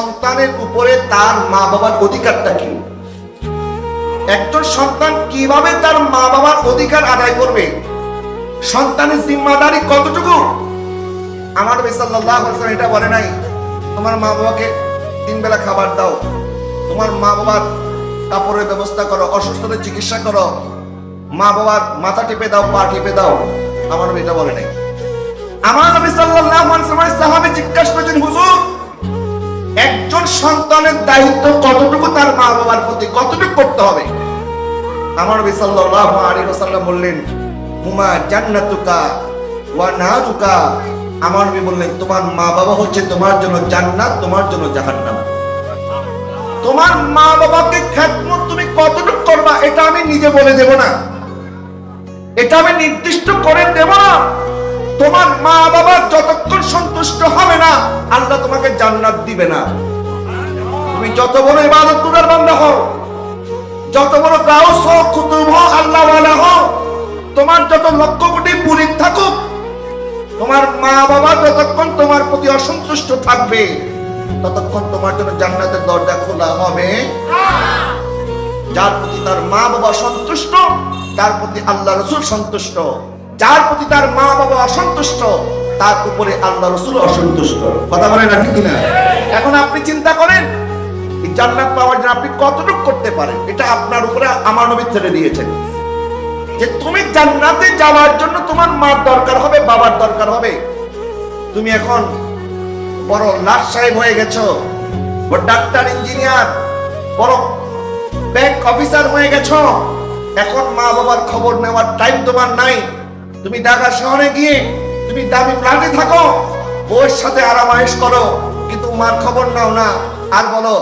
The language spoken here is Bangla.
সন্তানের উপরে তার মা বাবার অধিকারটা কি? একজন সন্তান কিভাবে তার মা বাবার অধিকার আদায় করবে? সন্তানের জিম্মাদারি কতটুকু? আমার নবী সাল্লাল্লাহু আলাইহি ওয়াসাল্লাম এটা বলে নাই তোমার মা বাবাকে 3 বেলা খাবার দাও, তোমার মা বাবার কাপড়ের ব্যবস্থা করো, অসুস্থতার চিকিৎসা করো, মা বাবার মাথা টিপে দাও, পা টিপে দাও। আমার নবী এটা বলে নাই। আমার নবী সাল্লাল্লাহু আলাইহি ওয়াসাল্লাম সাহাবী জিজ্ঞাসা করেছেন, হুজুর একজন সন্তানের দায়িত্ব কতটুকু তার মা বাবার প্রতি কতটুকু করতে হবে? আমার নবী সাল্লাল্লাহু আলাইহি ওয়াসাল্লাম বললেন, হুমা জান্নাতুকা ওয়া নারুকা। আমার নবী বললেন, তোমার মা বাবা হচ্ছে তোমার জন্য জান্নাত, তোমার জন্য জাহান্নাম। তোমার মা বাবাকে খেদমত তুমি কতটুকু করবা এটা আমি নিজে বলে দেব না, এটা আমি নির্দিষ্ট করে দেব না। তোমার মা বাবা যতক্ষণ সন্তুষ্ট হবে না, আল্লাহ তোমাকে জান্নাত দিবে না। তুমি যত বড় ইবাদতগুজার বান্দা হও, যত বড় গাউস হও, কুতুব হও, আল্লাহ ওয়ালা হও, তোমার যত লক্ষ কোটি মুরিদ থাকুক, তোমার মা বাবা যতক্ষণ তোমার প্রতি অসন্তুষ্ট থাকবে, ততক্ষণ তোমার জন্য জান্নাতের দরজা খোলা হবে না। যার প্রতি তার মা বাবা সন্তুষ্ট, তার প্রতি আল্লাহ রাসূল সন্তুষ্ট। যার প্রতি তার মা বাবা অসন্তুষ্ট, তার উপরে আল্লাহ রাসূল অসন্তুষ্ট। কথা বলেন না ঠিক কিনা? এখন আপনি চিন্তা করেন এই জান্নাত পাওয়ার জন্য আপনি কতটুকু করতে পারেন। এটা আপনার উপরে আমার নবী ছেড়ে দিয়েছেন যে তুমি জান্নাতে যাওয়ার জন্য তোমার মার দরকার হবে, বাবার দরকার হবে। তুমি এখন বড় লাট সাহেব হয়ে গেছো, বড় ডাক্তার, ইঞ্জিনিয়ার, বড় ব্যাংক অফিসার হয়ে গেছো, এখন মা বাবার খবর নেওয়ার টাইম তোমার নাই। তুমি ঢাকা শহরে গিয়ে তুমি দামি ফ্ল্যাটে থাকো, বউয়ের সাথে আরামায়েশ করো, কিন্তু মার খবর নাও না। আর বলো